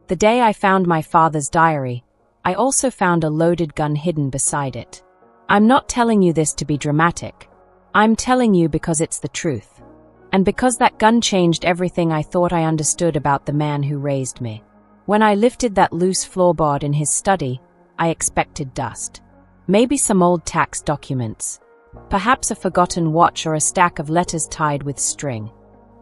The day I found my father's diary, I also found a loaded gun hidden beside it. I'm not telling you this to be dramatic. I'm telling you because it's the truth. And because that gun changed everything I thought I understood about the man who raised me. When I lifted that loose floorboard in his study, I expected dust. Maybe some old tax documents. Perhaps a forgotten watch or a stack of letters tied with string.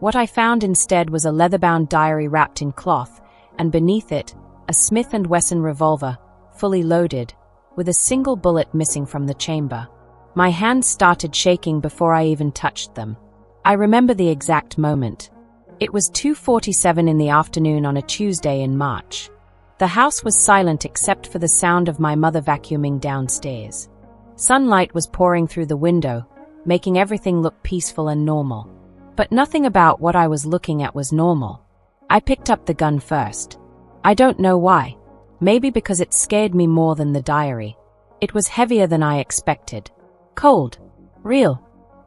What I found instead was a leather-bound diary wrapped in cloth, and beneath it, a Smith & Wesson revolver, fully loaded, with a single bullet missing from the chamber. My hands started shaking before I even touched them. I remember the exact moment. It was 2:47 in the afternoon on a Tuesday in March. The house was silent except for the sound of my mother vacuuming downstairs. Sunlight was pouring through the window, making everything look peaceful and normal. But nothing about what I was looking at was normal. I picked up the gun first. I don't know why. Maybe because it scared me more than the diary. It was heavier than I expected. Cold. Real.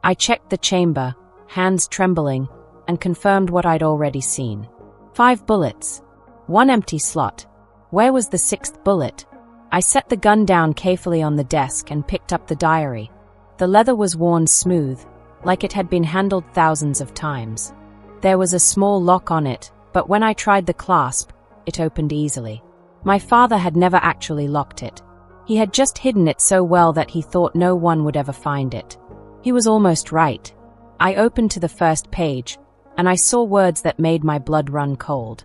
I checked the chamber, hands trembling, and confirmed what I'd already seen. 5 bullets. 1 empty slot. Where was the 6th bullet? I set the gun down carefully on the desk and picked up the diary. The leather was worn smooth, like it had been handled thousands of times. There was a small lock on it, but when I tried the clasp, it opened easily. My father had never actually locked it. He had just hidden it so well that he thought no one would ever find it. He was almost right. I opened to the first page, and I saw words that made my blood run cold.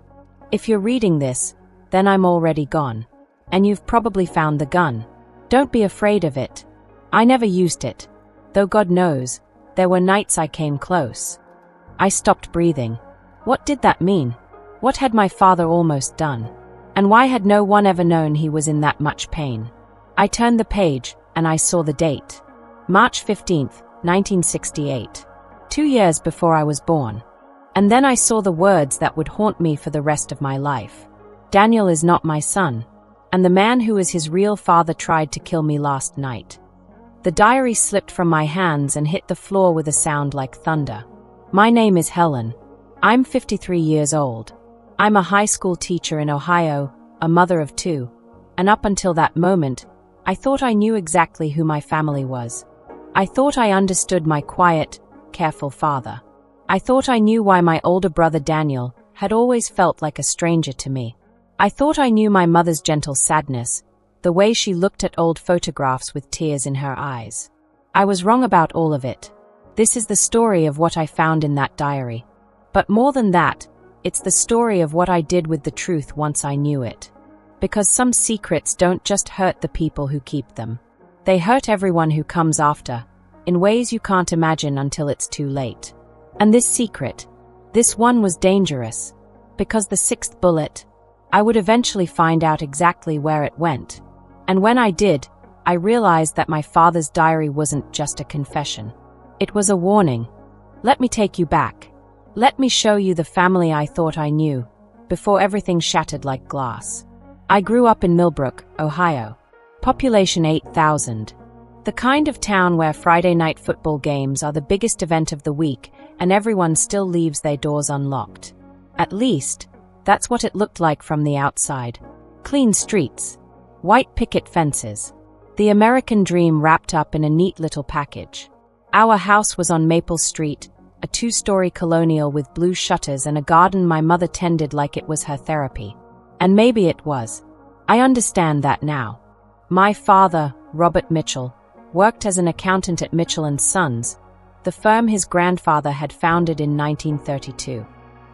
If you're reading this, then I'm already gone. And you've probably found the gun. Don't be afraid of it. I never used it. Though God knows, there were nights I came close. I stopped breathing. What did that mean? What had my father almost done? And why had no one ever known he was in that much pain? I turned the page, and I saw the date. March 15th, 1968. 2 years before I was born. And then I saw the words that would haunt me for the rest of my life. Daniel is not my son. And the man who is his real father tried to kill me last night. The diary slipped from my hands and hit the floor with a sound like thunder. My name is Helen. I'm 53 years old. I'm a high school teacher in Ohio, a mother of 2. And up until that moment, I thought I knew exactly who my family was. I thought I understood my quiet, careful father. I thought I knew why my older brother Daniel had always felt like a stranger to me. I thought I knew my mother's gentle sadness, the way she looked at old photographs with tears in her eyes. I was wrong about all of it. This is the story of what I found in that diary. But more than that, it's the story of what I did with the truth once I knew it. Because some secrets don't just hurt the people who keep them. They hurt everyone who comes after, in ways you can't imagine until it's too late. And this secret, this one was dangerous, because the 6th bullet, I would eventually find out exactly where it went. And when I did, I realized that my father's diary wasn't just a confession. It was a warning. Let me take you back. Let me show you the family I thought I knew, before everything shattered like glass. I grew up in Millbrook, Ohio. Population 8,000. The kind of town where Friday night football games are the biggest event of the week, and everyone still leaves their doors unlocked. At least, that's what it looked like from the outside. Clean streets. White picket fences. The American dream wrapped up in a neat little package. Our house was on Maple Street, a 2-story colonial with blue shutters and a garden my mother tended like it was her therapy. And maybe it was. I understand that now. My father, Robert Mitchell, worked as an accountant at Mitchell & Sons, the firm his grandfather had founded in 1932.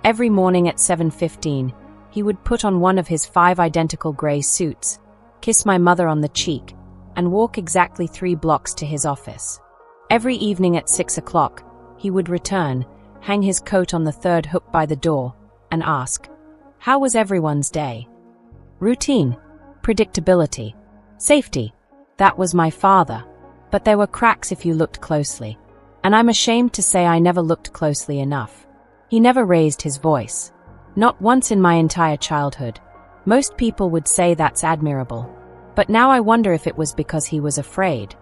Every morning at 7:15, he would put on one of his 5 identical gray suits, kiss my mother on the cheek, and walk exactly 3 blocks to his office. Every evening at 6 o'clock, he would return, hang his coat on the 3rd hook by the door, and ask, "How was everyone's day?" Routine, predictability, safety. That was my father. But there were cracks if you looked closely. And I'm ashamed to say I never looked closely enough. He never raised his voice. Not once in my entire childhood. Most people would say that's admirable. But now I wonder if it was because he was afraid.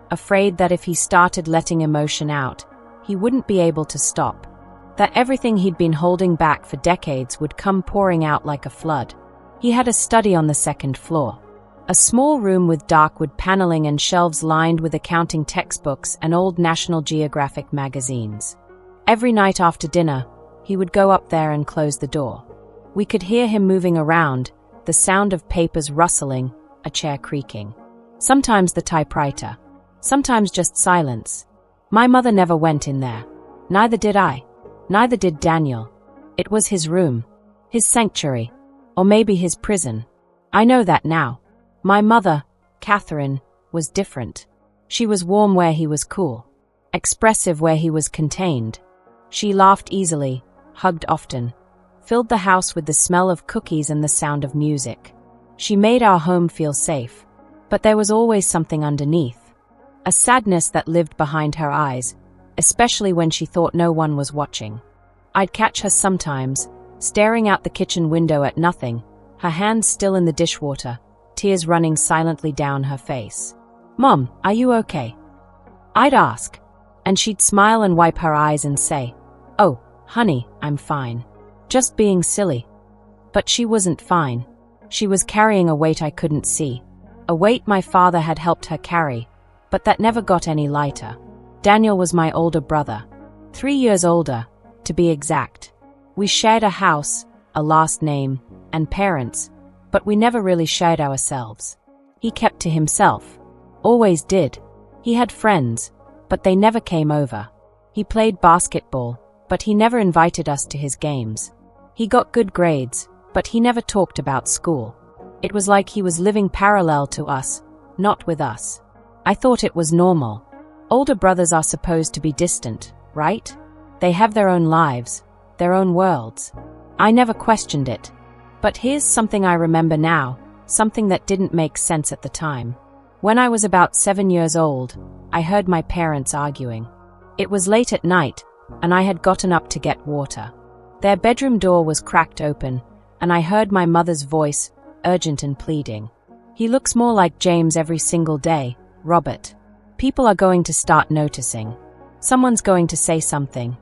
Afraid that if he started letting emotion out, he wouldn't be able to stop. That everything he'd been holding back for decades would come pouring out like a flood. He had a study on the second floor. A small room with dark wood paneling and shelves lined with accounting textbooks and old National Geographic magazines. Every night after dinner, he would go up there and close the door. We could hear him moving around, the sound of papers rustling, a chair creaking. Sometimes the typewriter. Sometimes just silence. My mother never went in there. Neither did I. Neither did Daniel. It was his room. His sanctuary. Or maybe his prison. I know that now. My mother, Catherine, was different. She was warm where he was cool. Expressive where he was contained. She laughed easily, hugged often, filled the house with the smell of cookies and the sound of music. She made our home feel safe. But there was always something underneath. A sadness that lived behind her eyes, especially when she thought no one was watching. I'd catch her sometimes, staring out the kitchen window at nothing, her hands still in the dishwater, tears running silently down her face. "Mom, are you okay?" I'd ask, and she'd smile and wipe her eyes and say, "Oh, honey, I'm fine. Just being silly." But she wasn't fine. She was carrying a weight I couldn't see. A weight my father had helped her carry, but that never got any lighter. Daniel was my older brother. 3 years older, to be exact. We shared a house, a last name, and parents, but we never really shared ourselves. He kept to himself. Always did. He had friends, but they never came over. He played basketball, but he never invited us to his games. He got good grades, but he never talked about school. It was like he was living parallel to us, not with us. I thought it was normal. Older brothers are supposed to be distant, right? They have their own lives, their own worlds. I never questioned it. But here's something I remember now, something that didn't make sense at the time. When I was about 7 years old, I heard my parents arguing. It was late at night, and I had gotten up to get water. Their bedroom door was cracked open, and I heard my mother's voice, urgent and pleading. "He looks more like James every single day, Robert. People are going to start noticing. Someone's going to say something."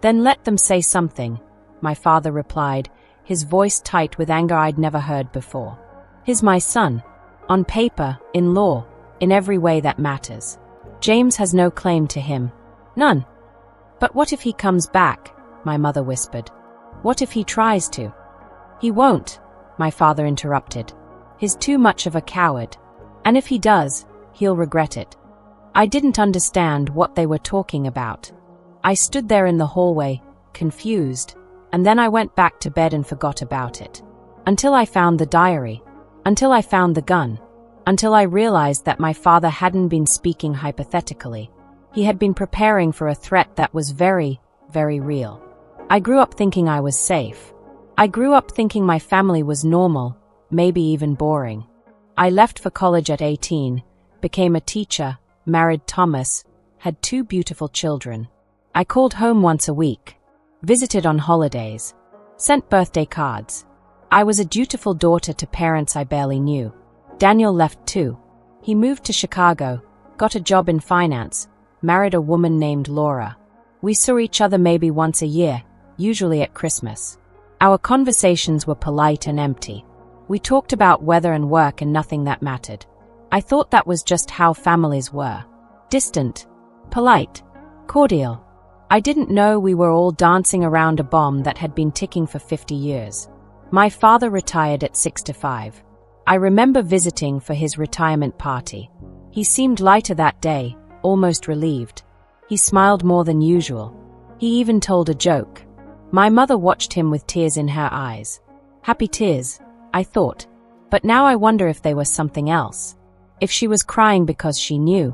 "Then let them say something," my father replied, his voice tight with anger I'd never heard before. "He's my son. On paper, in law, in every way that matters. James has no claim to him. None." "But what if he comes back?" my mother whispered. "What if he tries to?" "He won't," my father interrupted. "He's too much of a coward. And if he does, he'll regret it." I didn't understand what they were talking about. I stood there in the hallway, confused, and then I went back to bed and forgot about it. Until I found the diary. Until I found the gun. Until I realized that my father hadn't been speaking hypothetically. He had been preparing for a threat that was very, very real. I grew up thinking I was safe. I grew up thinking my family was normal, maybe even boring. I left for college at 18, became a teacher, married Thomas, had 2 beautiful children. I called home once a week, visited on holidays, sent birthday cards. I was a dutiful daughter to parents I barely knew. Daniel left too. He moved to Chicago, got a job in finance, married a woman named Laura. We saw each other maybe once a year, usually at Christmas. Our conversations were polite and empty. We talked about weather and work and nothing that mattered. I thought that was just how families were. Distant, polite, cordial. I didn't know we were all dancing around a bomb that had been ticking for 50 years. My father retired at 65. I remember visiting for his retirement party. He seemed lighter that day, almost relieved. He smiled more than usual. He even told a joke. My mother watched him with tears in her eyes. Happy tears, I thought. But now I wonder if they were something else. If she was crying because she knew.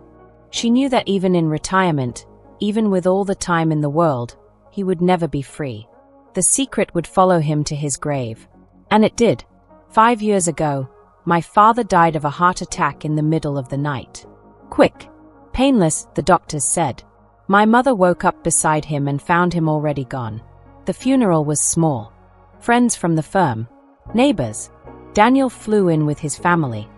She knew that even in retirement, even with all the time in the world, he would never be free. The secret would follow him to his grave. And it did. 5 years ago, my father died of a heart attack in the middle of the night. Quick. Painless, the doctors said. My mother woke up beside him and found him already gone. The funeral was small. Friends from the firm. Neighbors. Daniel flew in with his family.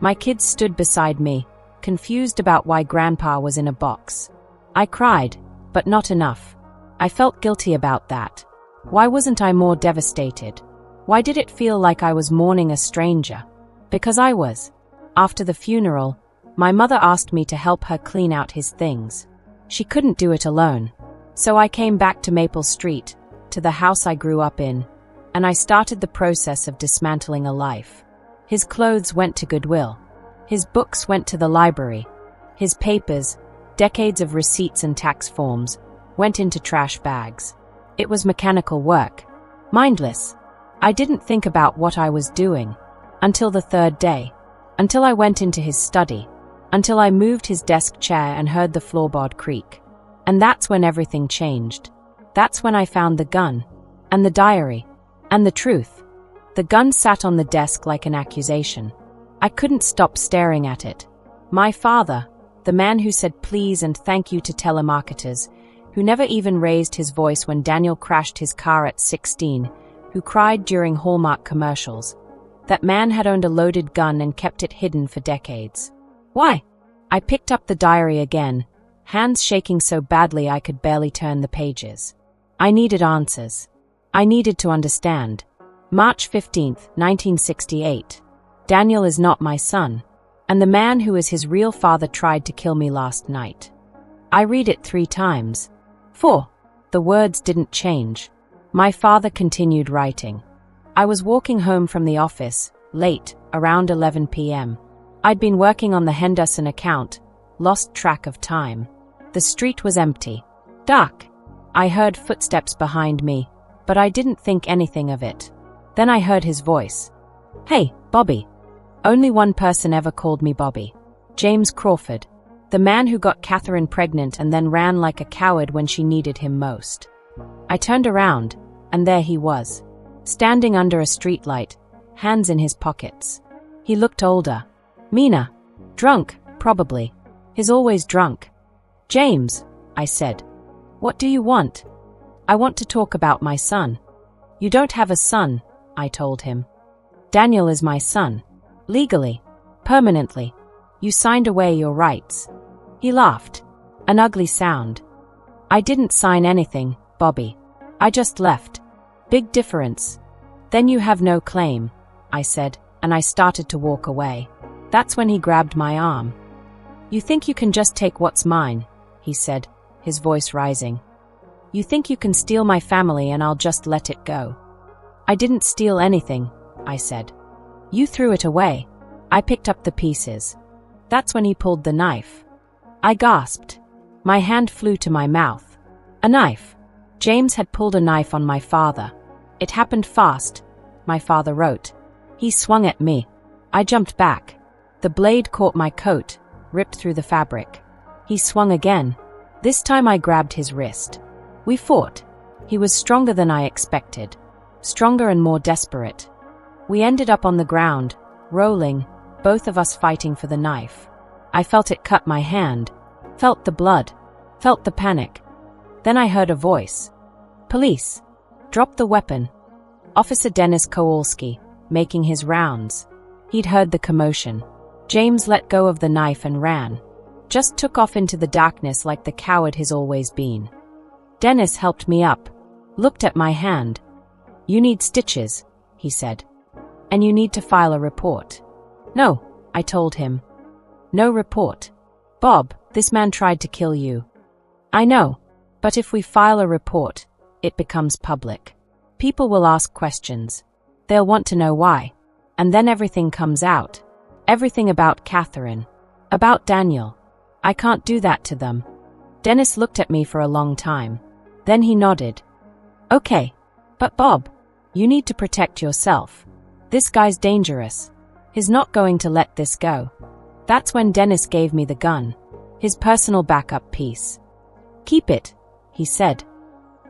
My kids stood beside me, confused about why Grandpa was in a box. I cried, but not enough. I felt guilty about that. Why wasn't I more devastated? Why did it feel like I was mourning a stranger? Because I was. After the funeral, my mother asked me to help her clean out his things. She couldn't do it alone. So I came back to Maple Street, to the house I grew up in, and I started the process of dismantling a life. His clothes went to Goodwill. His books went to the library. His papers, decades of receipts and tax forms, went into trash bags. It was mechanical work. Mindless. I didn't think about what I was doing. Until the third day. Until I went into his study. Until I moved his desk chair and heard the floorboard creak. And that's when everything changed. That's when I found the gun. And the diary. And the truth. The gun sat on the desk like an accusation. I couldn't stop staring at it. My father, the man who said please and thank you to telemarketers, who never even raised his voice when Daniel crashed his car at 16, who cried during Hallmark commercials. That man had owned a loaded gun and kept it hidden for decades. Why? I picked up the diary again, hands shaking so badly I could barely turn the pages. I needed answers. I needed to understand. March 15th, 1968. Daniel is not my son, and the man who is his real father tried to kill me last night. I read it 3 times. 4. The words didn't change. My father continued writing. I was walking home from the office, late, around 11 p.m. I'd been working on the Henderson account, lost track of time. The street was empty. Dark. I heard footsteps behind me, but I didn't think anything of it. Then I heard his voice. Hey, Bobby. Only one person ever called me Bobby. James Crawford. The man who got Catherine pregnant and then ran like a coward when she needed him most. I turned around, and there he was. Standing under a streetlight, hands in his pockets. He looked older. Meaner. Drunk, probably. He's always drunk. James, I said. What do you want? I want to talk about my son. You don't have a son, I told him. Daniel is my son. Legally. Permanently. You signed away your rights. He laughed. An ugly sound. I didn't sign anything, Bobby. I just left. Big difference. Then you have no claim, I said, and I started to walk away. That's when he grabbed my arm. You think you can just take what's mine, he said, his voice rising. You think you can steal my family and I'll just let it go. I didn't steal anything, I said. You threw it away. I picked up the pieces. That's when he pulled the knife. I gasped. My hand flew to my mouth. A knife. James had pulled a knife on my father. It happened fast, my father wrote. He swung at me. I jumped back. The blade caught my coat, ripped through the fabric. He swung again. This time I grabbed his wrist. We fought. He was stronger than I expected. Stronger and more desperate. We ended up on the ground, rolling, both of us fighting for the knife. I felt it cut my hand. Felt the blood. Felt the panic. Then I heard a voice. Police. Drop the weapon. Officer Dennis Kowalski, making his rounds. He'd heard the commotion. James let go of the knife and ran. Just took off into the darkness like the coward he's always been. Dennis helped me up. Looked at my hand. You need stitches, he said. And you need to file a report. No, I told him. No report. Bob, this man tried to kill you. I know, but if we file a report, it becomes public. People will ask questions. They'll want to know why. And then everything comes out. Everything about Catherine. About Daniel. I can't do that to them. Dennis looked at me for a long time. Then he nodded. Okay. But Bob, you need to protect yourself. This guy's dangerous. He's not going to let this go. That's when Dennis gave me the gun. His personal backup piece. Keep it, he said.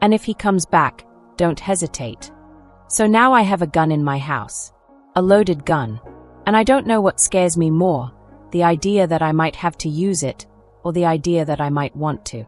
And if he comes back, don't hesitate. So now I have a gun in my house. A loaded gun. And I don't know what scares me more, the idea that I might have to use it, or the idea that I might want to.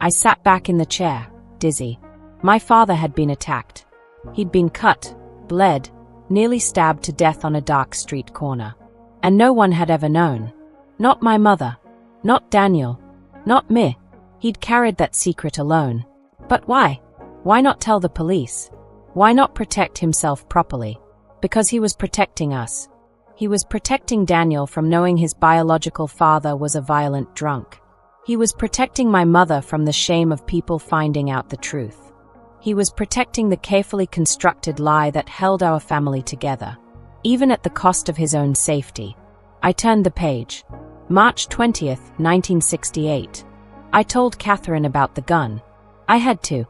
I sat back in the chair, dizzy. My father had been attacked. He'd been cut, bled, nearly stabbed to death on a dark street corner. And no one had ever known. Not my mother. Not Daniel. Not me. He'd carried that secret alone. But why? Why not tell the police? Why not protect himself properly? Because he was protecting us. He was protecting Daniel from knowing his biological father was a violent drunk. He was protecting my mother from the shame of people finding out the truth. He was protecting the carefully constructed lie that held our family together, even at the cost of his own safety. I turned the page. March 20th, 1968. I told Catherine about the gun. I had to.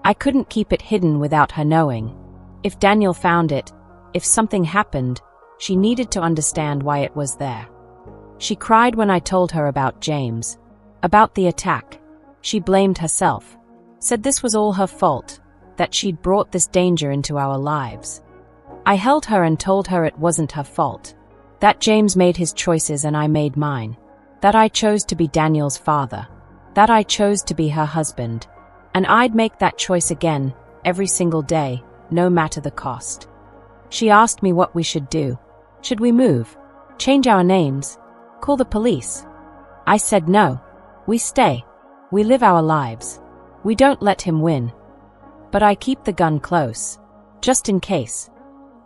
I couldn't keep it hidden without her knowing. If Daniel found it, if something happened, she needed to understand why it was there. She cried when I told her about James, about the attack. She blamed herself, said this was all her fault, that she'd brought this danger into our lives. I held her and told her it wasn't her fault, that James made his choices and I made mine, that I chose to be Daniel's father, that I chose to be her husband, and I'd make that choice again, every single day, no matter the cost. She asked me what we should do. Should we move? Change our names? Call the police? I said no. We stay. We live our lives. We don't let him win. But I keep the gun close, just in case.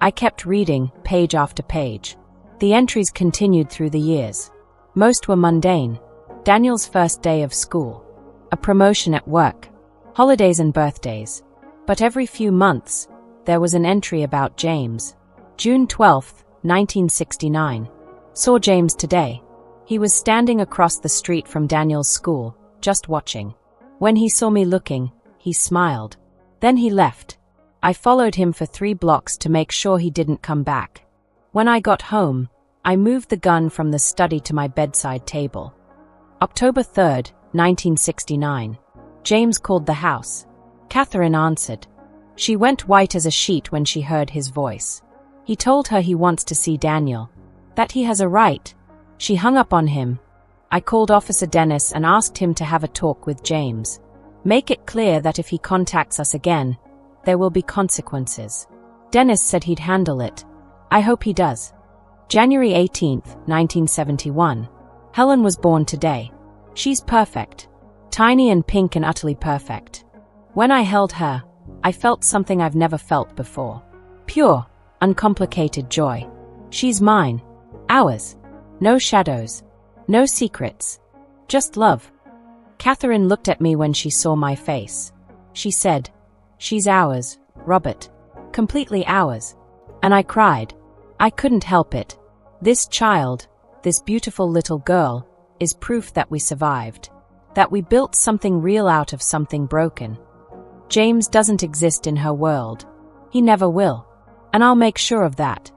I kept reading, page after page. The entries continued through the years. Most were mundane. Daniel's first day of school, a promotion at work, holidays and birthdays. But every few months, there was an entry about James. June 12th, 1969. Saw James today. He was standing across the street from Daniel's school, just watching. When he saw me looking, he smiled. Then he left. I followed him for 3 blocks to make sure he didn't come back. When I got home, I moved the gun from the study to my bedside table. October 3rd, 1969. James called the house. Catherine answered. She went white as a sheet when she heard his voice. He told her he wants to see Daniel, that he has a right. She hung up on him. I called Officer Dennis and asked him to have a talk with James. Make it clear that if he contacts us again, there will be consequences. Dennis said he'd handle it. I hope he does. January 18th, 1971. Helen was born today. She's perfect. Tiny and pink and utterly perfect. When I held her, I felt something I've never felt before. Pure, uncomplicated joy. She's mine. Ours. No shadows. No secrets. Just love. Catherine looked at me when she saw my face. She said, "She's ours, Robert. Completely ours." And I cried. I couldn't help it. This child, this beautiful little girl, is proof that we survived. That we built something real out of something broken. James doesn't exist in her world. He never will. And I'll make sure of that.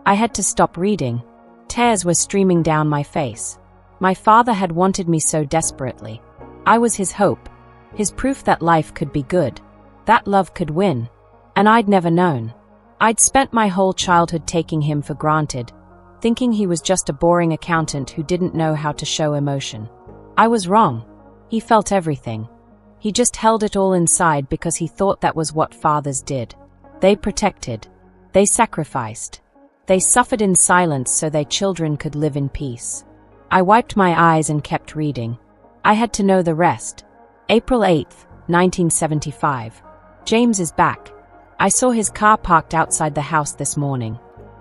I had to stop reading. Tears were streaming down my face. My father had wanted me so desperately. I was his hope, his proof that life could be good, that love could win. And I'd never known. I'd spent my whole childhood taking him for granted, thinking he was just a boring accountant who didn't know how to show emotion. I was wrong. He felt everything. He just held it all inside because he thought that was what fathers did. They protected. They sacrificed. They suffered in silence so their children could live in peace. I wiped my eyes and kept reading. I had to know the rest. April 8th, 1975. James is back. I saw his car parked outside the house this morning.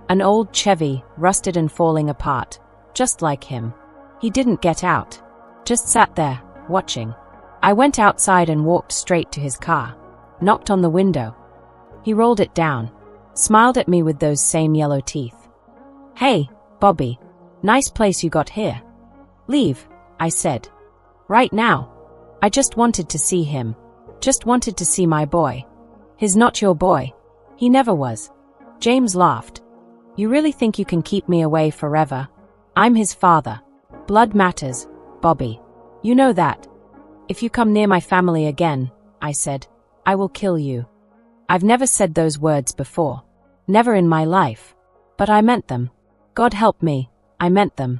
An old Chevy, rusted and falling apart, just like him. He didn't get out. Just sat there, watching. I went outside and walked straight to his car. Knocked on the window. He rolled it down. Smiled at me with those same yellow teeth. "Hey, Bobby. Nice place you got here." "Leave," I said. "Right now. I just wanted to see him. Just wanted to see my boy." "He's not your boy. He never was." James laughed. "You really think you can keep me away forever? I'm his father. Blood matters, Bobby. You know that. If you come near my family again," I said, "I will kill you." I've never said those words before. Never in my life. But I meant them. God help me, I meant them.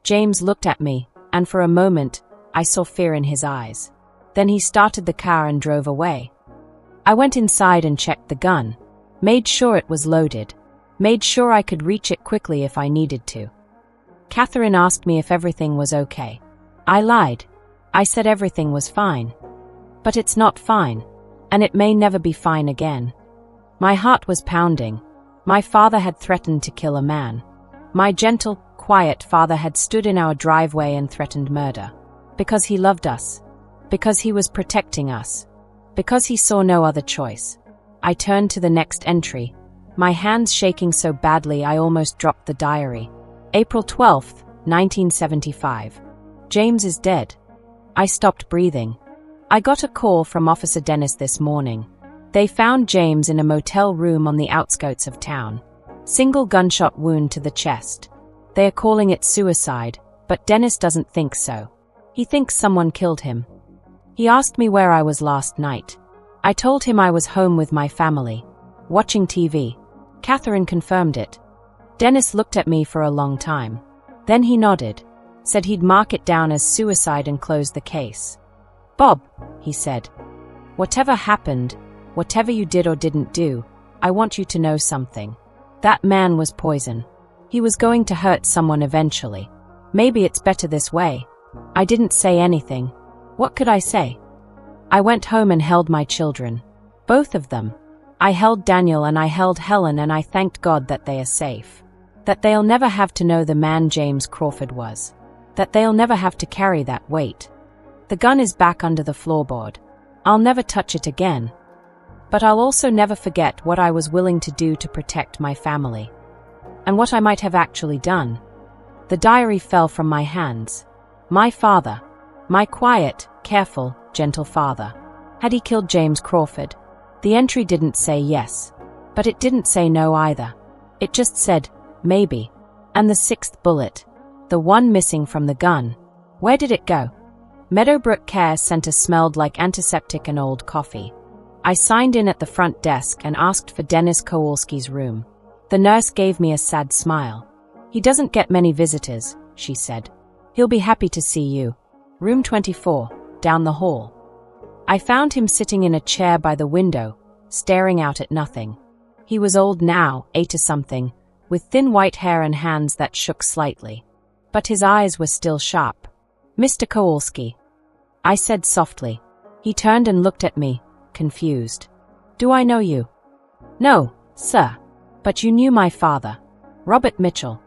James looked at me, and for a moment, I saw fear in his eyes. Then he started the car and drove away. I went inside and checked the gun. Made sure it was loaded. Made sure I could reach it quickly if I needed to. Catherine asked me if everything was okay. I lied. I said everything was fine. But it's not fine. And it may never be fine again. My heart was pounding. My father had threatened to kill a man. My gentle, quiet father had stood in our driveway and threatened murder. Because he loved us. Because he was protecting us. Because he saw no other choice. I turned to the next entry, my hands shaking so badly I almost dropped the diary. April 12th, 1975. James is dead. I stopped breathing. I got a call from Officer Dennis this morning. They found James in a motel room on the outskirts of town. Single gunshot wound to the chest. They are calling it suicide, but Dennis doesn't think so. He thinks someone killed him. He asked me where I was last night. I told him I was home with my family, watching TV. Catherine confirmed it. Dennis looked at me for a long time. Then he nodded, said he'd mark it down as suicide and close the case. Bob, he said, whatever happened, whatever you did or didn't do, I want you to know something. That man was poison. He was going to hurt someone eventually. Maybe it's better this way. I didn't say anything. What could I say? I went home and held my children. Both of them. I held Daniel and I held Helen, and I thanked God that they are safe. That they'll never have to know the man James Crawford was. That they'll never have to carry that weight. The gun is back under the floorboard. I'll never touch it again. But I'll also never forget what I was willing to do to protect my family. And what I might have actually done. The diary fell from my hands. My father. My quiet, careful, gentle father. Had he killed James Crawford? The entry didn't say yes. But it didn't say no either. It just said, maybe. And the sixth bullet. The one missing from the gun. Where did it go? Meadowbrook Care Center smelled like antiseptic and old coffee. I signed in at the front desk and asked for Dennis Kowalski's room. The nurse gave me a sad smile. He doesn't get many visitors, she said. He'll be happy to see you. Room 24, down the hall. I found him sitting in a chair by the window, staring out at nothing. He was old now, 80-something, with thin white hair and hands that shook slightly. But his eyes were still sharp. Mr. Kowalski, I said softly. He turned and looked at me, confused. Do I know you? No, sir. But you knew my father. Robert Mitchell.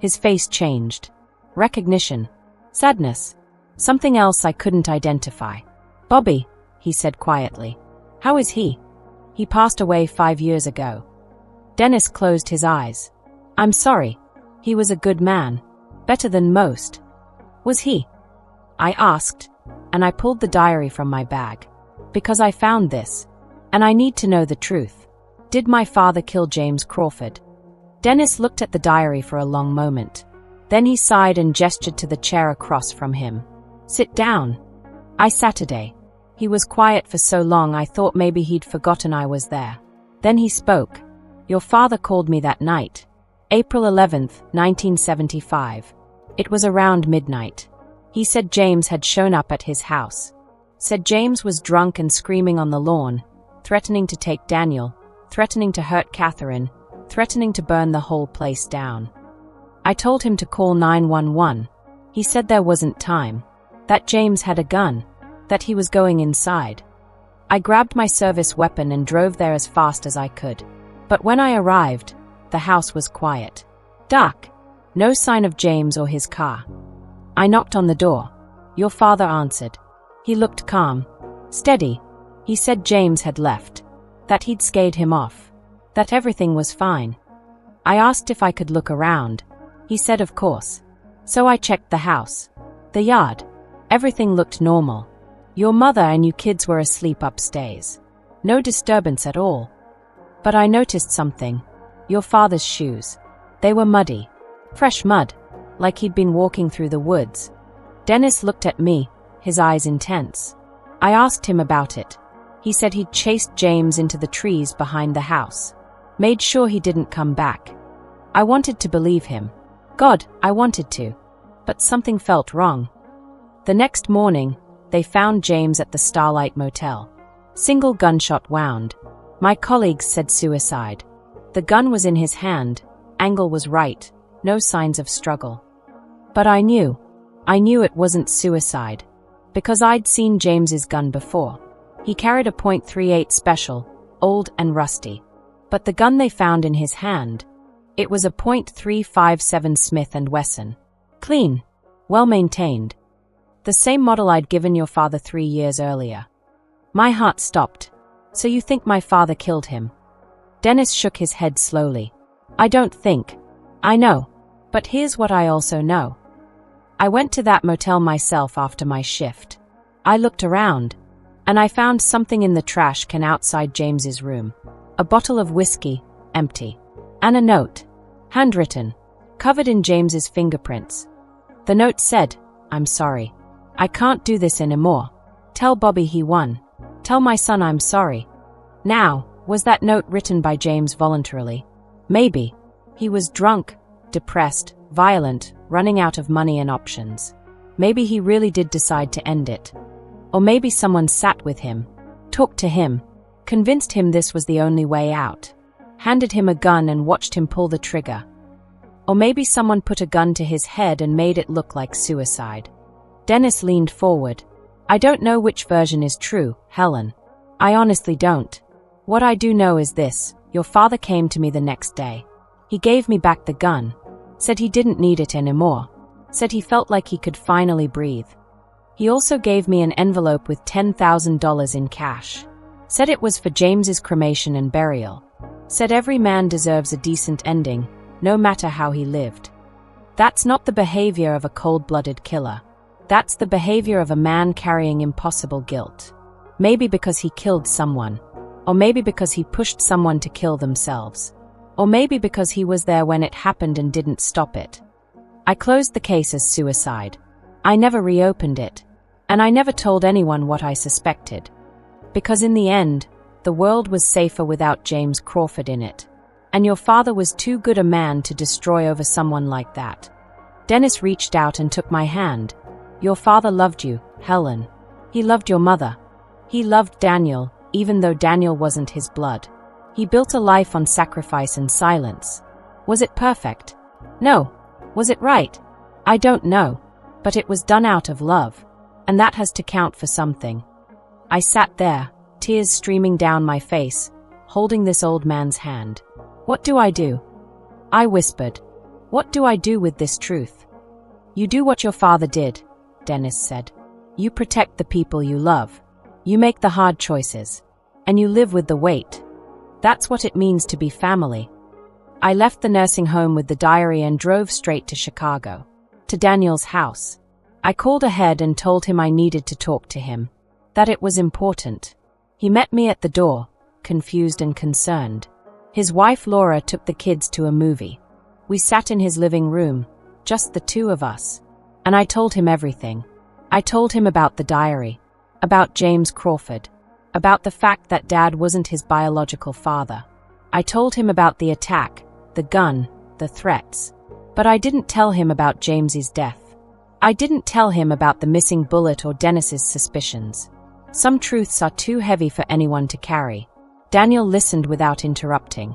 His face changed. Recognition. Sadness. Something else I couldn't identify. Bobby, he said quietly. How is he? He passed away 5 years ago. Dennis closed his eyes. I'm sorry. He was a good man. Better than most. Was he? I asked, and I pulled the diary from my bag. Because I found this, and I need to know the truth. Did my father kill James Crawford? Dennis looked at the diary for a long moment. Then he sighed and gestured to the chair across from him. Sit down. I Saturday. He was quiet for so long I thought maybe he'd forgotten I was there. Then he spoke. Your father called me that night. April 11th, 1975. It was around midnight. He said James had shown up at his house. Said James was drunk and screaming on the lawn, threatening to take Daniel, threatening to hurt Catherine, threatening to burn the whole place down. I told him to call 911. He said there wasn't time. That James had a gun. That he was going inside. I grabbed my service weapon and drove there as fast as I could. But when I arrived, the house was quiet. Dark. No sign of James or his car. I knocked on the door. Your father answered. He looked calm. Steady. He said James had left. That he'd scared him off. That everything was fine. I asked if I could look around. He said of course. So I checked the house. The yard. Everything looked normal. Your mother and you kids were asleep upstairs. No disturbance at all. But I noticed something. Your father's shoes. They were muddy. Fresh mud. Like he'd been walking through the woods. Dennis looked at me, his eyes intense. I asked him about it. He said he'd chased James into the trees behind the house. Made sure he didn't come back. I wanted to believe him. God, I wanted to. But something felt wrong. The next morning, they found James at the Starlight Motel. Single gunshot wound. My colleagues said suicide. The gun was in his hand, angle was right, no signs of struggle. But I knew it wasn't suicide. Because I'd seen James's gun before. He carried a .38 special, old and rusty. But the gun they found in his hand, it was a .357 Smith & Wesson. Clean. Well maintained. The same model I'd given your father 3 years earlier. My heart stopped. So you think my father killed him? Dennis shook his head slowly. I don't think. I know. But here's what I also know. I went to that motel myself after my shift. I looked around, and I found something in the trash can outside James's room. A bottle of whiskey, empty. And a note, handwritten, covered in James's fingerprints. The note said, I'm sorry. I can't do this anymore. Tell Bobby he won. Tell my son I'm sorry. Now, was that note written by James voluntarily? Maybe. He was drunk, depressed, violent, running out of money and options. Maybe he really did decide to end it. Or maybe someone sat with him, talked to him, convinced him this was the only way out, handed him a gun and watched him pull the trigger. Or maybe someone put a gun to his head and made it look like suicide. Dennis leaned forward. I don't know which version is true, Helen. I honestly don't. What I do know is this: your father came to me the next day. He gave me back the gun, said he didn't need it anymore, said he felt like he could finally breathe. He also gave me an envelope with $10,000 in cash. Said it was for James's cremation and burial. Said every man deserves a decent ending, no matter how he lived. That's not the behavior of a cold-blooded killer. That's the behavior of a man carrying impossible guilt. Maybe because he killed someone. Or maybe because he pushed someone to kill themselves. Or maybe because he was there when it happened and didn't stop it. I closed the case as suicide. I never reopened it. And I never told anyone what I suspected. Because in the end, the world was safer without James Crawford in it. And your father was too good a man to destroy over someone like that. Dennis reached out and took my hand. Your father loved you, Helen. He loved your mother. He loved Daniel, even though Daniel wasn't his blood. He built a life on sacrifice and silence. Was it perfect? No. Was it right? I don't know. But it was done out of love. And that has to count for something. I sat there, tears streaming down my face, holding this old man's hand. What do I do? I whispered. What do I do with this truth? You do what your father did, Dennis said. You protect the people you love. You make the hard choices. And you live with the weight. That's what it means to be family. I left the nursing home with the diary and drove straight to Chicago, to Daniel's house. I called ahead and told him I needed to talk to him, that it was important. He met me at the door, confused and concerned. His wife Laura took the kids to a movie. We sat in his living room, just the two of us. And I told him everything. I told him about the diary, about James Crawford, about the fact that Dad wasn't his biological father. I told him about the attack, the gun, the threats. But I didn't tell him about James's death. I didn't tell him about the missing bullet or Dennis's suspicions. Some truths are too heavy for anyone to carry. Daniel listened without interrupting.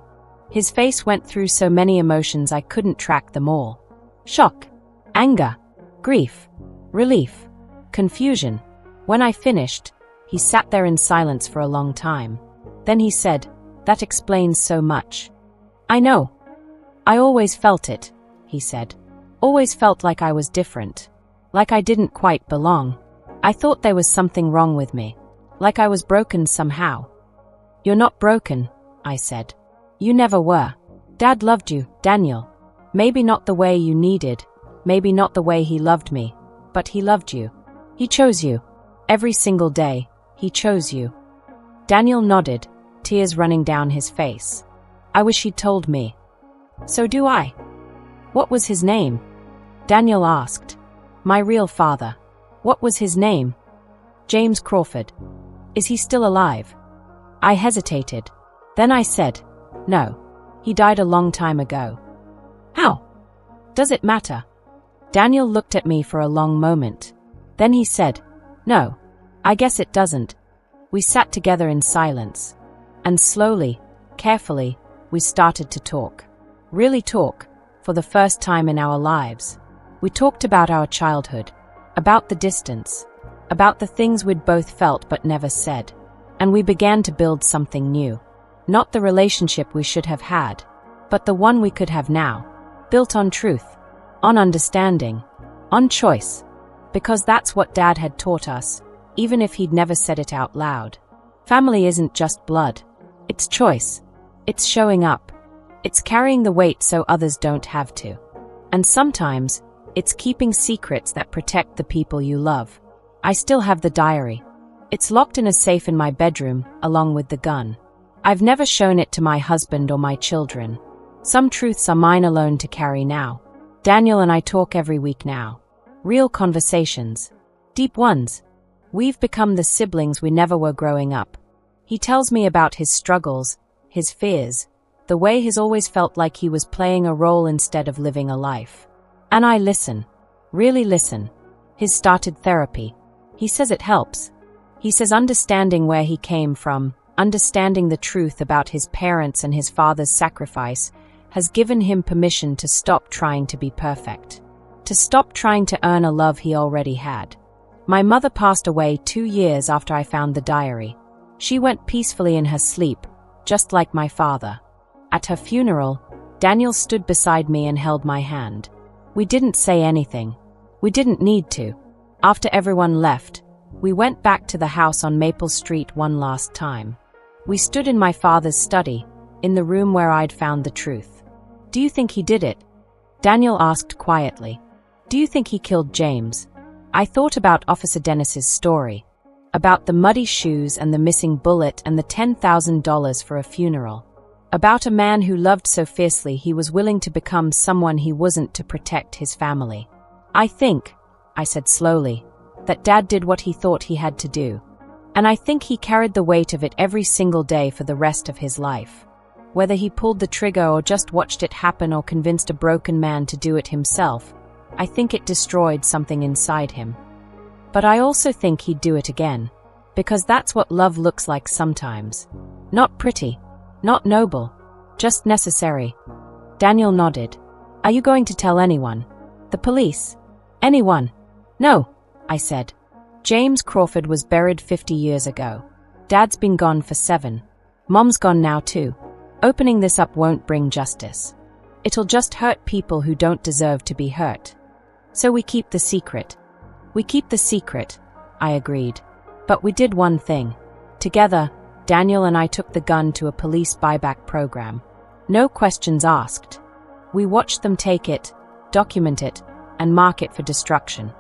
His face went through so many emotions I couldn't track them all. Shock, anger, grief, relief, confusion. When I finished, he sat there in silence for a long time. Then he said, "That explains so much." "I know. I always felt it," he said. "Always felt like I was different. Like I didn't quite belong. I thought there was something wrong with me. Like I was broken somehow." "You're not broken," I said. "You never were. Dad loved you, Daniel. Maybe not the way you needed. Maybe not the way he loved me. But he loved you. He chose you. Every single day, he chose you." Daniel nodded, tears running down his face. "I wish he'd told me." "So do I." "What was his name?" Daniel asked. "My real father. What was his name?" "James Crawford." "Is he still alive?" I hesitated. Then I said, "No. He died a long time ago." "How? Does it matter?" Daniel looked at me for a long moment. Then he said, "No, I guess it doesn't." We sat together in silence. And slowly, carefully, we started to talk. Really talk, for the first time in our lives. We talked about our childhood, about the distance, about the things we'd both felt but never said. And we began to build something new. Not the relationship we should have had, but the one we could have now. Built on truth, on understanding, on choice. Because that's what Dad had taught us, even if he'd never said it out loud. Family isn't just blood. It's choice. It's showing up. It's carrying the weight so others don't have to. And sometimes, it's keeping secrets that protect the people you love. I still have the diary. It's locked in a safe in my bedroom, along with the gun. I've never shown it to my husband or my children. Some truths are mine alone to carry now. Daniel and I talk every week now. Real conversations. Deep ones. We've become the siblings we never were growing up. He tells me about his struggles, his fears, the way he's always felt like he was playing a role instead of living a life. And I listen. Really listen. He's started therapy. He says it helps. He says understanding where he came from, understanding the truth about his parents and his father's sacrifice, has given him permission to stop trying to be perfect. To stop trying to earn a love he already had. My mother passed away 2 years after I found the diary. She went peacefully in her sleep, just like my father. At her funeral, Daniel stood beside me and held my hand. We didn't say anything. We didn't need to. After everyone left, we went back to the house on Maple Street one last time. We stood in my father's study, in the room where I'd found the truth. Do you think he did it? Daniel asked quietly. Do you think he killed James? I thought about Officer Dennis's story. About the muddy shoes and the missing bullet and the $10,000 for a funeral. About a man who loved so fiercely he was willing to become someone he wasn't to protect his family. I think, I said slowly, that Dad did what he thought he had to do. And I think he carried the weight of it every single day for the rest of his life. Whether he pulled the trigger or just watched it happen or convinced a broken man to do it himself, I think it destroyed something inside him. But I also think he'd do it again. Because that's what love looks like sometimes. Not pretty. Not noble. Just necessary. Daniel nodded. Are you going to tell anyone? The police? Anyone? No, I said. James Crawford was buried 50 years ago. Dad's been gone for 7. Mom's gone now too. Opening this up won't bring justice. It'll just hurt people who don't deserve to be hurt. So we keep the secret. We keep the secret, I agreed. But we did one thing. Together, Daniel and I took the gun to a police buyback program. No questions asked. We watched them take it, document it, and mark it for destruction.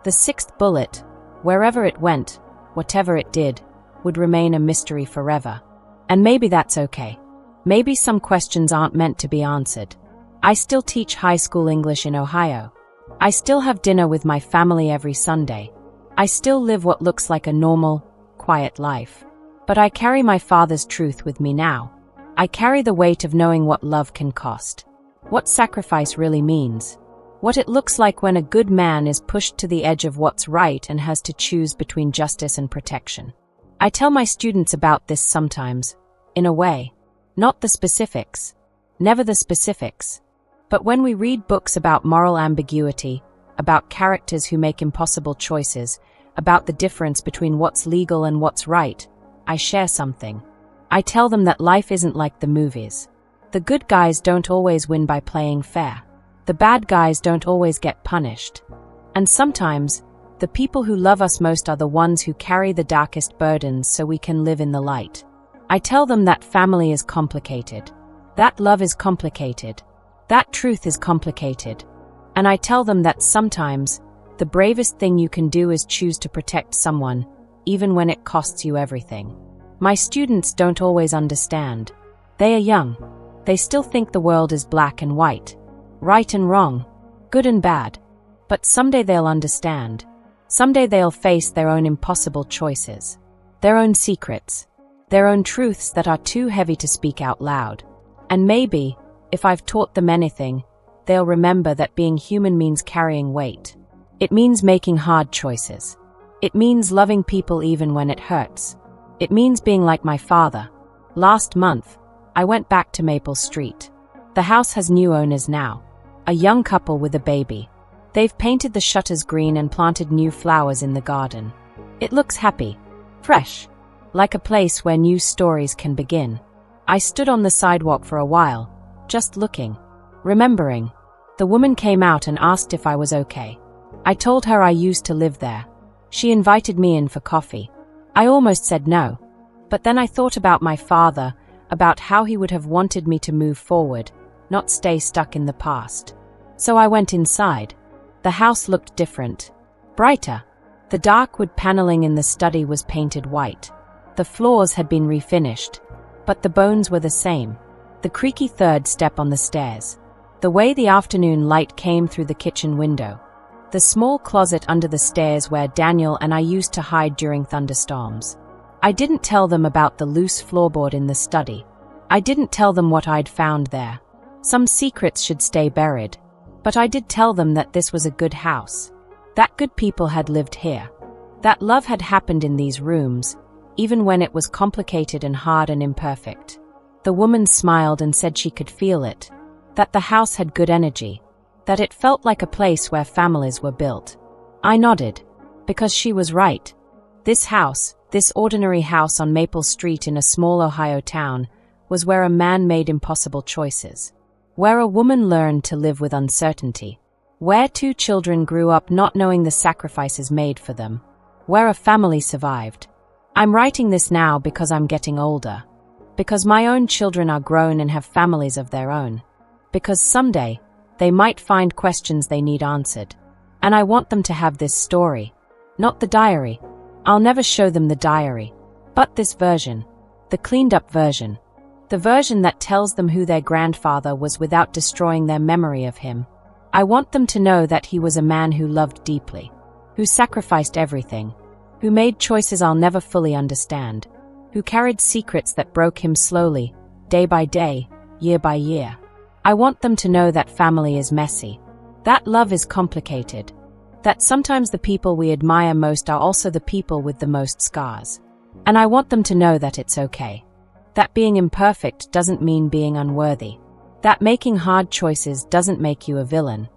The 6th bullet, wherever it went, whatever it did, would remain a mystery forever. And maybe that's okay. Maybe some questions aren't meant to be answered. I still teach high school English in Ohio. I still have dinner with my family every Sunday. I still live what looks like a normal, quiet life. But I carry my father's truth with me now. I carry the weight of knowing what love can cost. What sacrifice really means. What it looks like when a good man is pushed to the edge of what's right and has to choose between justice and protection. I tell my students about this sometimes, in a way. Not the specifics. Never the specifics. But when we read books about moral ambiguity, about characters who make impossible choices, about the difference between what's legal and what's right, I share something. I tell them that life isn't like the movies. The good guys don't always win by playing fair. The bad guys don't always get punished. And sometimes, the people who love us most are the ones who carry the darkest burdens so we can live in the light. I tell them that family is complicated. That love is complicated. That truth is complicated. And I tell them that sometimes, the bravest thing you can do is choose to protect someone, even when it costs you everything. My students don't always understand. They are young. They still think the world is black and white, right and wrong, good and bad. But someday they'll understand. Someday they'll face their own impossible choices, their own secrets, their own truths that are too heavy to speak out loud. And maybe, if I've taught them anything, they'll remember that being human means carrying weight. It means making hard choices. It means loving people even when it hurts. It means being like my father. Last month, I went back to Maple Street. The house has new owners now. A young couple with a baby. They've painted the shutters green and planted new flowers in the garden. It looks happy, fresh, like a place where new stories can begin. I stood on the sidewalk for a while, just looking, remembering. The woman came out and asked if I was okay. I told her I used to live there. She invited me in for coffee. I almost said no. But then I thought about my father, about how he would have wanted me to move forward, not stay stuck in the past. So I went inside. The house looked different, brighter. The dark wood paneling in the study was painted white. The floors had been refinished, but the bones were the same. The creaky third step on the stairs. The way the afternoon light came through the kitchen window. The small closet under the stairs where Daniel and I used to hide during thunderstorms. I didn't tell them about the loose floorboard in the study. I didn't tell them what I'd found there. Some secrets should stay buried. But I did tell them that this was a good house. That good people had lived here. That love had happened in these rooms, even when it was complicated and hard and imperfect. The woman smiled and said she could feel it. That the house had good energy. That it felt like a place where families were built. I nodded, because she was right. This house, this ordinary house on Maple Street in a small Ohio town, was where a man made impossible choices. Where a woman learned to live with uncertainty. Where two children grew up not knowing the sacrifices made for them. Where a family survived. I'm writing this now because I'm getting older. Because my own children are grown and have families of their own. Because someday, they might find questions they need answered. And I want them to have this story. Not the diary. I'll never show them the diary. But this version. The cleaned up version. The version that tells them who their grandfather was without destroying their memory of him. I want them to know that he was a man who loved deeply. Who sacrificed everything. Who made choices I'll never fully understand. Who carried secrets that broke him slowly, day by day, year by year. I want them to know that family is messy. That love is complicated. That sometimes the people we admire most are also the people with the most scars. And I want them to know that it's okay. That being imperfect doesn't mean being unworthy. That making hard choices doesn't make you a villain.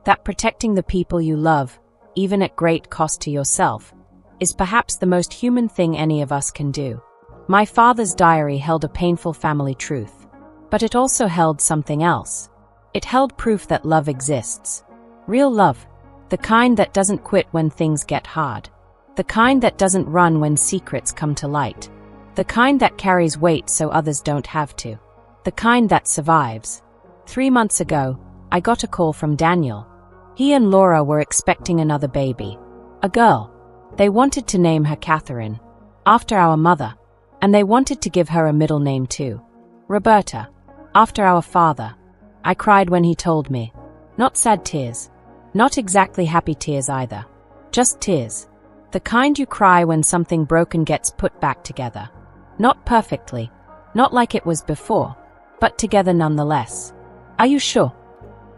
That protecting the people you love, even at great cost to yourself, is perhaps the most human thing any of us can do. My father's diary held a painful family truth. But it also held something else. It held proof that love exists. Real love. The kind that doesn't quit when things get hard. The kind that doesn't run when secrets come to light. The kind that carries weight so others don't have to. The kind that survives. 3 months ago, I got a call from Daniel. He and Laura were expecting another baby. A girl. They wanted to name her Catherine, after our mother. And they wanted to give her a middle name too. Roberta, after our father. I cried when he told me. Not sad tears. Not exactly happy tears either. Just tears. The kind you cry when something broken gets put back together. Not perfectly. Not like it was before. But together nonetheless. Are you sure?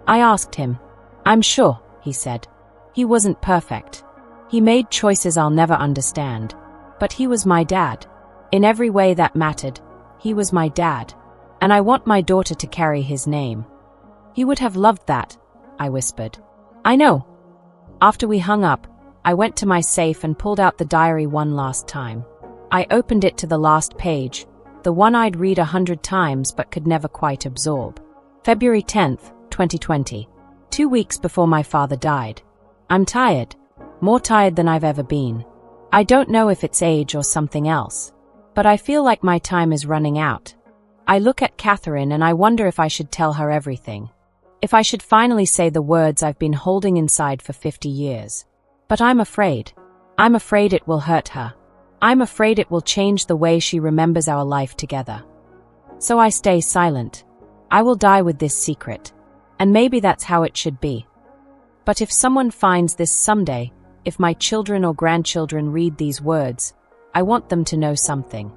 I asked him. I'm sure, he said. He wasn't perfect. He made choices I'll never understand. But he was my dad. In every way that mattered, he was my dad. And I want my daughter to carry his name. He would have loved that, I whispered. I know. After we hung up, I went to my safe and pulled out the diary one last time. I opened it to the last page, the one I'd read 100 times but could never quite absorb. February 10th, 2020. 2 weeks before my father died. I'm tired. More tired than I've ever been. I don't know if it's age or something else. But I feel like my time is running out. I look at Catherine and I wonder if I should tell her everything. If I should finally say the words I've been holding inside for 50 years. But I'm afraid. I'm afraid it will hurt her. I'm afraid it will change the way she remembers our life together. So I stay silent. I will die with this secret. And maybe that's how it should be. But if someone finds this someday, if my children or grandchildren read these words, I want them to know something.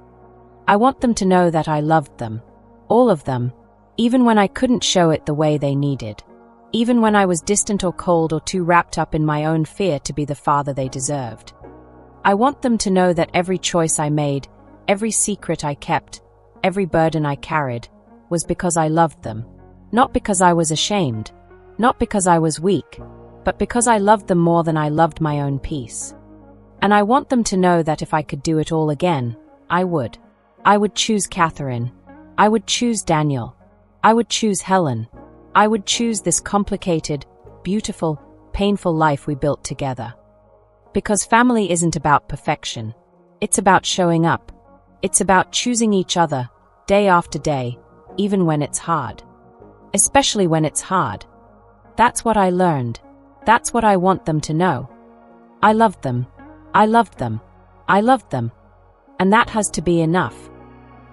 I want them to know that I loved them. All of them. Even when I couldn't show it the way they needed. Even when I was distant or cold or too wrapped up in my own fear to be the father they deserved. I want them to know that every choice I made, every secret I kept, every burden I carried, was because I loved them. Not because I was ashamed. Not because I was weak. But because I loved them more than I loved my own peace. And I want them to know that if I could do it all again, I would. I would choose Catherine. I would choose Daniel. I would choose Helen. I would choose this complicated, beautiful, painful life we built together. Because family isn't about perfection. It's about showing up. It's about choosing each other, day after day, even when it's hard. Especially when it's hard. That's what I learned. That's what I want them to know. I loved them. I loved them. I loved them. And that has to be enough.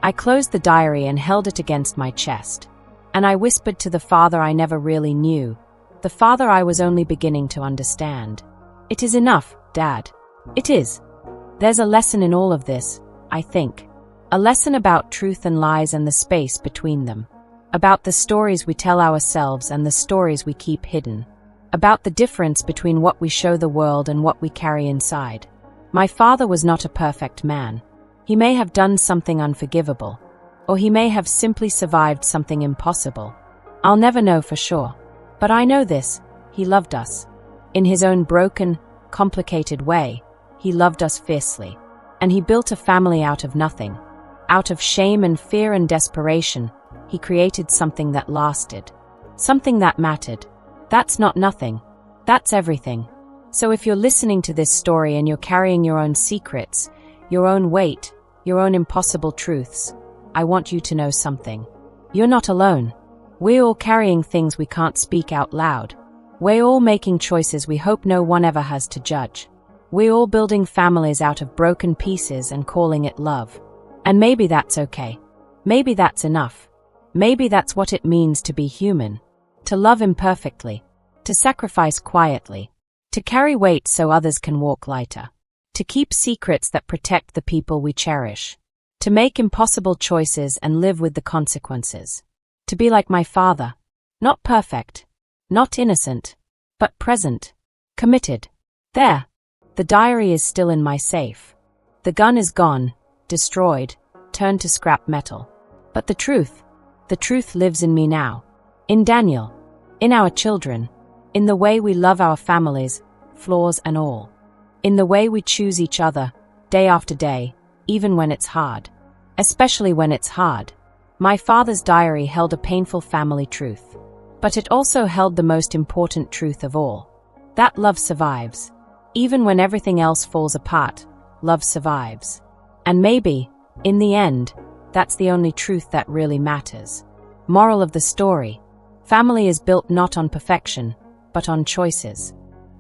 I closed the diary and held it against my chest. And I whispered to the father I never really knew, the father I was only beginning to understand. It is enough, Dad. It is. There's a lesson in all of this, I think. A lesson about truth and lies and the space between them. About the stories we tell ourselves and the stories we keep hidden. About the difference between what we show the world and what we carry inside. My father was not a perfect man. He may have done something unforgivable, or he may have simply survived something impossible. I'll never know for sure. But I know this, he loved us. In his own broken, complicated way, he loved us fiercely. And he built a family out of nothing. Out of shame and fear and desperation, he created something that lasted. Something that mattered. That's not nothing. That's everything. So if you're listening to this story and you're carrying your own secrets, your own weight, your own impossible truths, I want you to know something. You're not alone. We're all carrying things we can't speak out loud. We're all making choices we hope no one ever has to judge. We're all building families out of broken pieces and calling it love. And maybe that's okay. Maybe that's enough. Maybe that's what it means to be human. To love imperfectly. To sacrifice quietly. To carry weight so others can walk lighter. To keep secrets that protect the people we cherish. To make impossible choices and live with the consequences. To be like my father. Not perfect. Not innocent. But present. Committed. There. The diary is still in my safe. The gun is gone, destroyed, turned to scrap metal. But the truth lives in me now. In Daniel. In our children. In the way we love our families, flaws and all. In the way we choose each other, day after day, even when it's hard. Especially when it's hard. My father's diary held a painful family truth. But it also held the most important truth of all. That love survives. Even when everything else falls apart, love survives. And maybe, in the end, that's the only truth that really matters. Moral of the story. Family is built not on perfection, but on choices.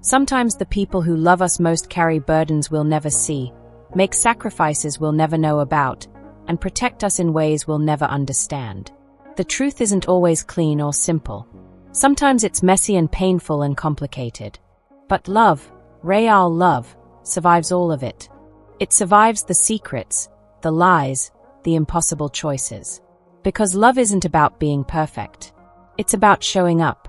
Sometimes the people who love us most carry burdens we'll never see, make sacrifices we'll never know about, and protect us in ways we'll never understand. The truth isn't always clean or simple. Sometimes it's messy and painful and complicated. But love, real love, survives all of it. It survives the secrets, the lies, the impossible choices. Because love isn't about being perfect. It's about showing up.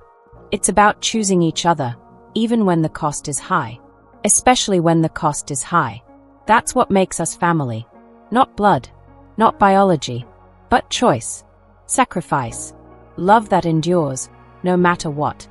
It's about choosing each other, even when the cost is high. Especially when the cost is high. That's what makes us family. Not blood, not biology, but choice, sacrifice, love that endures, no matter what.